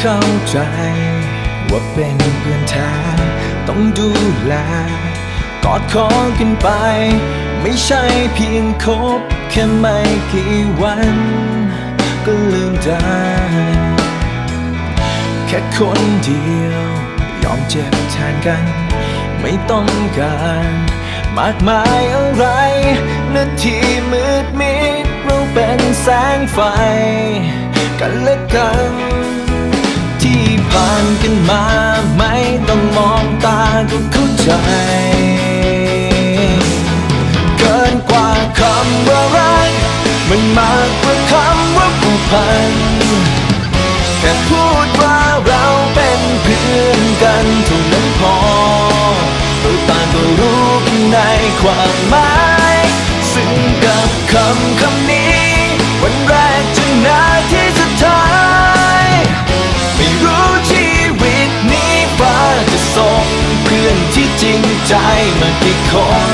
เข้าใจว่าเป็นเพื่อนแท้ต้องดูแลกอดคอกันไปไม่ใช่เพียงคบแค่ไม่กี่วันก็ลืมได้แค่คนเดียวยอมเจ็บแทนกันไม่ต้องการมากมายอะไรนาทีมืดมิดเราเป็นแสงไฟกันและกันที่ผ่านกันมาไม่ต้องมองตาก็เข้าใจเกินกว่าคำว่ารักมันมากกว่าคำว่าผูกพันแค่พูดว่าเราเป็นเพื่อนกันเท่านั้นพอเราต่างก็รู้ข้างในความหมายซึ่งกับคำนี้วันแรกจนนาทีสุดท้ายไม่รู้ชีวิตนี้ฟ้าจะส่งเพื่อนที่จริงใจมากี่คน